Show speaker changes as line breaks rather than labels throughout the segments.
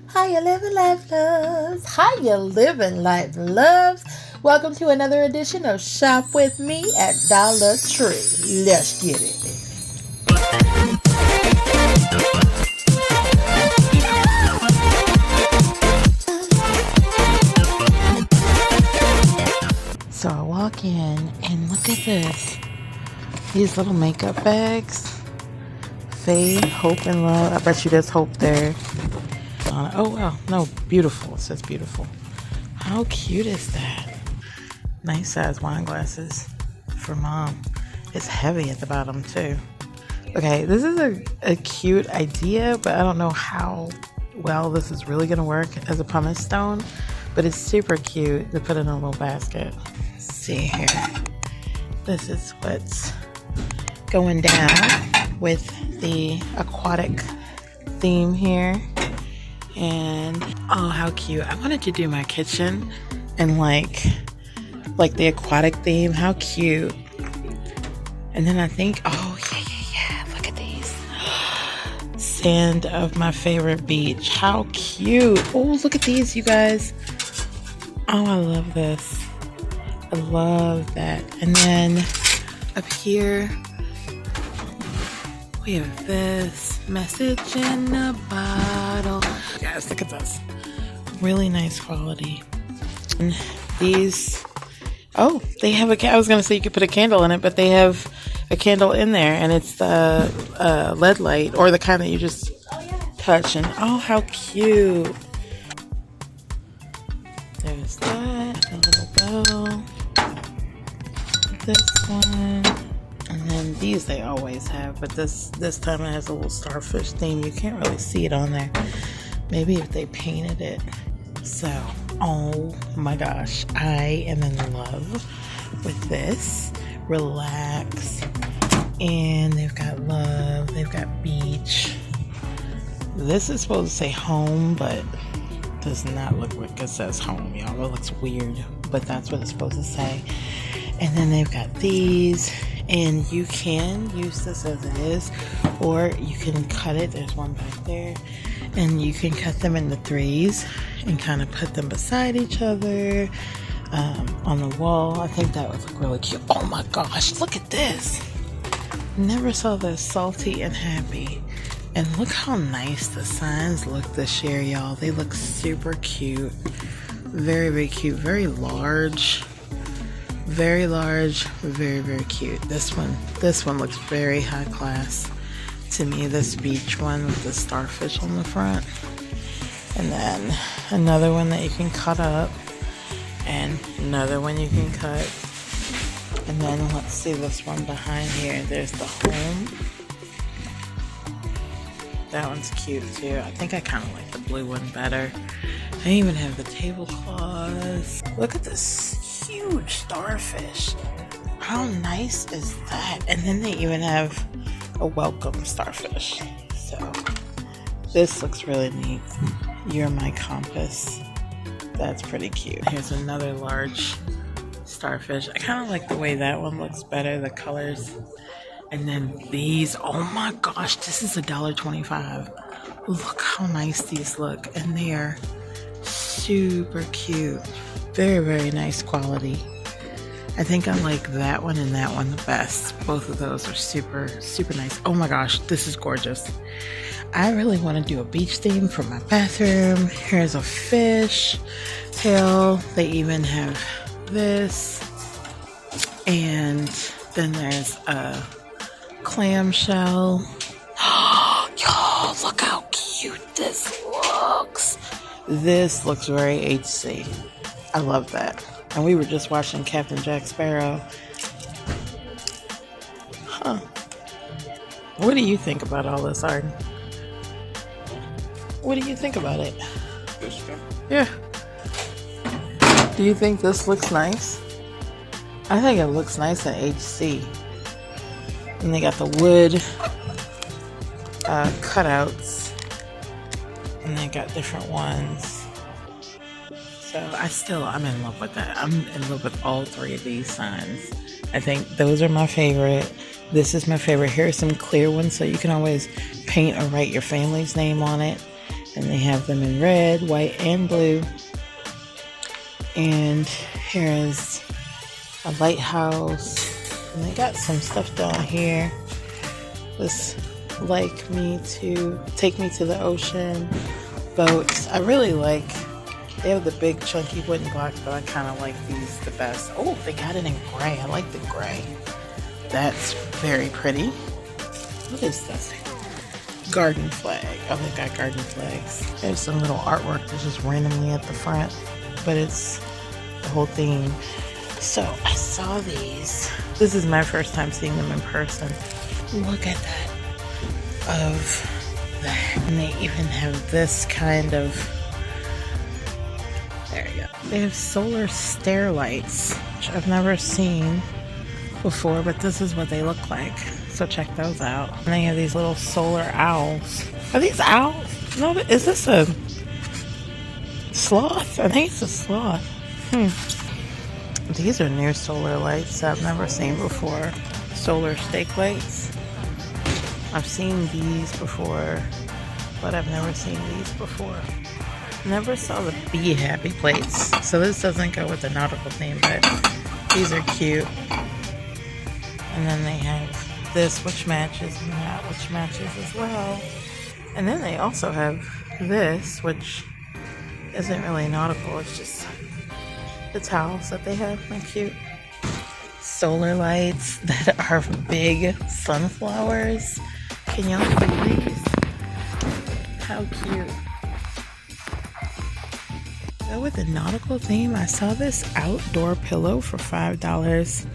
How you living, life loves? How you living, life loves? Welcome to another edition of Shop With Me at Dollar Tree. Let's get it. So I walk in and look at this. These little makeup bags. Faith, hope, and love. I bet you there's hope there. Oh, well, no, beautiful. It says beautiful. How cute is that? Nice size wine glasses for mom. It's heavy at the bottom, too. Okay, this is a cute idea, but I don't know how well this is really going to work as a pumice stone, but it's super cute to put in a little basket. Let's see here. This is what's going down with the aquatic theme here. And oh, how cute. I wanted to do my kitchen and like the aquatic theme. How cute. And then I think, oh yeah, look at these. Sand of my favorite beach. How cute. Oh, look at these, you guys. Oh, I love this. I love that. And then up here we have this message in a bottle. Guys, look at this. Really nice quality. And these, oh, they have I was going to say you could put a candle in it, but they have a candle in there, and it's the LED light, or the kind that you just touch. And oh, how cute. There's that, a little bell. This one. And then these they always have, but this time it has a little starfish theme. You can't really see it on there. Maybe if they painted it. So, oh my gosh, I am in love with this. Relax. And they've got love. They've got beach. This is supposed to say home, but does not look like it says home, y'all. It looks weird, but that's what it's supposed to say. And then they've got these. And you can use this as it is, or you can cut it. There's one back there. And you can cut them into threes and kind of put them beside each other on the wall. I think that would look really cute. Oh my gosh, look at this. Never saw this. Salty and happy. And look how nice the signs look this year, y'all. They look super cute. Very, very cute. Very large. Very large, very, very cute. This one looks very high class to me. This beach one with the starfish on the front. And then another one that you can cut up. And another one you can cut. And then let's see this one behind here. There's the home. That one's cute too. I think I kind of like the blue one better. I even have the tablecloths. Look at this huge starfish. How nice is that? And then they even have a welcome starfish. So this looks really neat. You're my compass. That's pretty cute. Here's another large starfish. I kind of like the way that one looks better, the colors. And then these, oh my gosh, this is $1.25. Look how nice these look. And they are super cute. Very, very nice quality. I think I like that one and that one the best. Both of those are super, super nice. Oh my gosh, this is gorgeous. I really want to do a beach theme for my bathroom. Here's a fish tail. They even have this. And then there's a clamshell. Y'all, look how cute this looks. This looks very HC. I love that. And we were just watching Captain Jack Sparrow. Huh. What do you think about all this, Arden? What do you think about it?
This guy?
Yeah. Do you think this looks nice? I think it looks nice in HC. And they got the wood cutouts. And they got different ones. So I'm in love with that. I'm in love with all three of these signs. I think those are my favorite. This is my favorite. Here are some clear ones so you can always paint or write your family's name on it. And they have them in red, white, and blue. And here is a lighthouse. And they got some stuff down here. This like me to take me to the ocean boats. I really like, they have the big chunky wooden blocks, but I kind of like these the best. Oh, they got it in gray. I like the gray. That's very pretty. What is this? Garden flag. Oh, they got garden flags. There's some little artwork that's just randomly at the front, but it's the whole theme. So I saw these. This is my first time seeing them in person. Look at that. Of that. And they even have this kind of, there you go. They have solar stair lights, which I've never seen before, but this is what they look like. So check those out. And they have these little solar owls. Are these owls? No, is this a sloth? I think it's a sloth. These are new solar lights I've never seen before. Solar stake lights. I've seen these before, but I've never seen these before. Never saw the Be Happy plates. So this doesn't go with the nautical theme, but these are cute. And then they have this, which matches, and that, which matches as well. And then they also have this, which isn't really nautical. It's just the towels that they have. They're cute. Solar lights that are big sunflowers. Can y'all see these? How cute. So with the nautical theme, I saw this outdoor pillow for $5.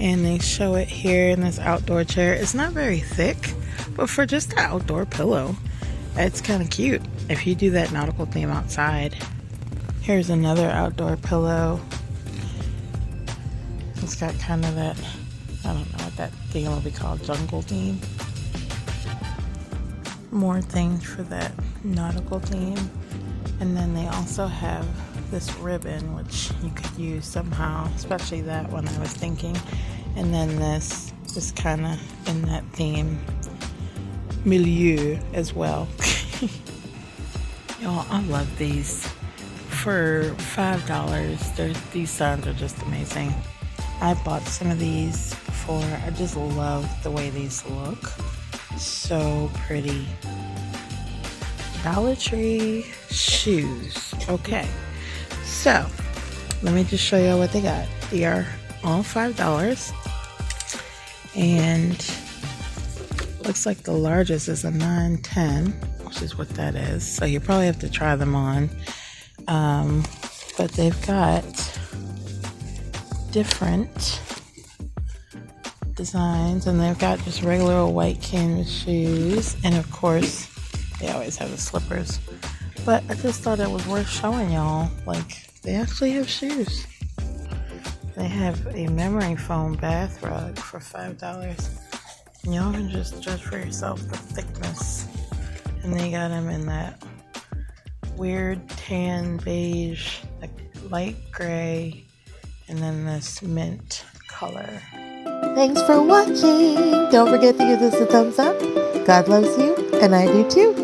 And they show it here in this outdoor chair. It's not very thick, but for just an outdoor pillow, it's kind of cute if you do that nautical theme outside. Here's another outdoor pillow. It's got kind of that, I don't know what that theme will be called, jungle theme. More things for that nautical theme. And then they also have this ribbon, which you could use somehow, especially that one I was thinking. And then this is kind of in that theme milieu as well. Y'all, I love these. For $5, these signs are just amazing. I bought some of these before. I just love the way these look. So pretty. Dollar Tree shoes. Okay, so let me just show you what they got. They are all $5, and looks like the largest is a 910, which is what that is. So you probably have to try them on. But they've got different designs, and they've got just regular old white canvas shoes, and of course they always have the slippers. But I just thought it was worth showing y'all, like, they actually have shoes. They have a memory foam bath rug for $5. And y'all can just judge for yourself the thickness. And they got them in that weird tan beige, like light gray, and then this mint color.
Thanks for watching. Don't forget to give this a thumbs up. God loves you, and I do too.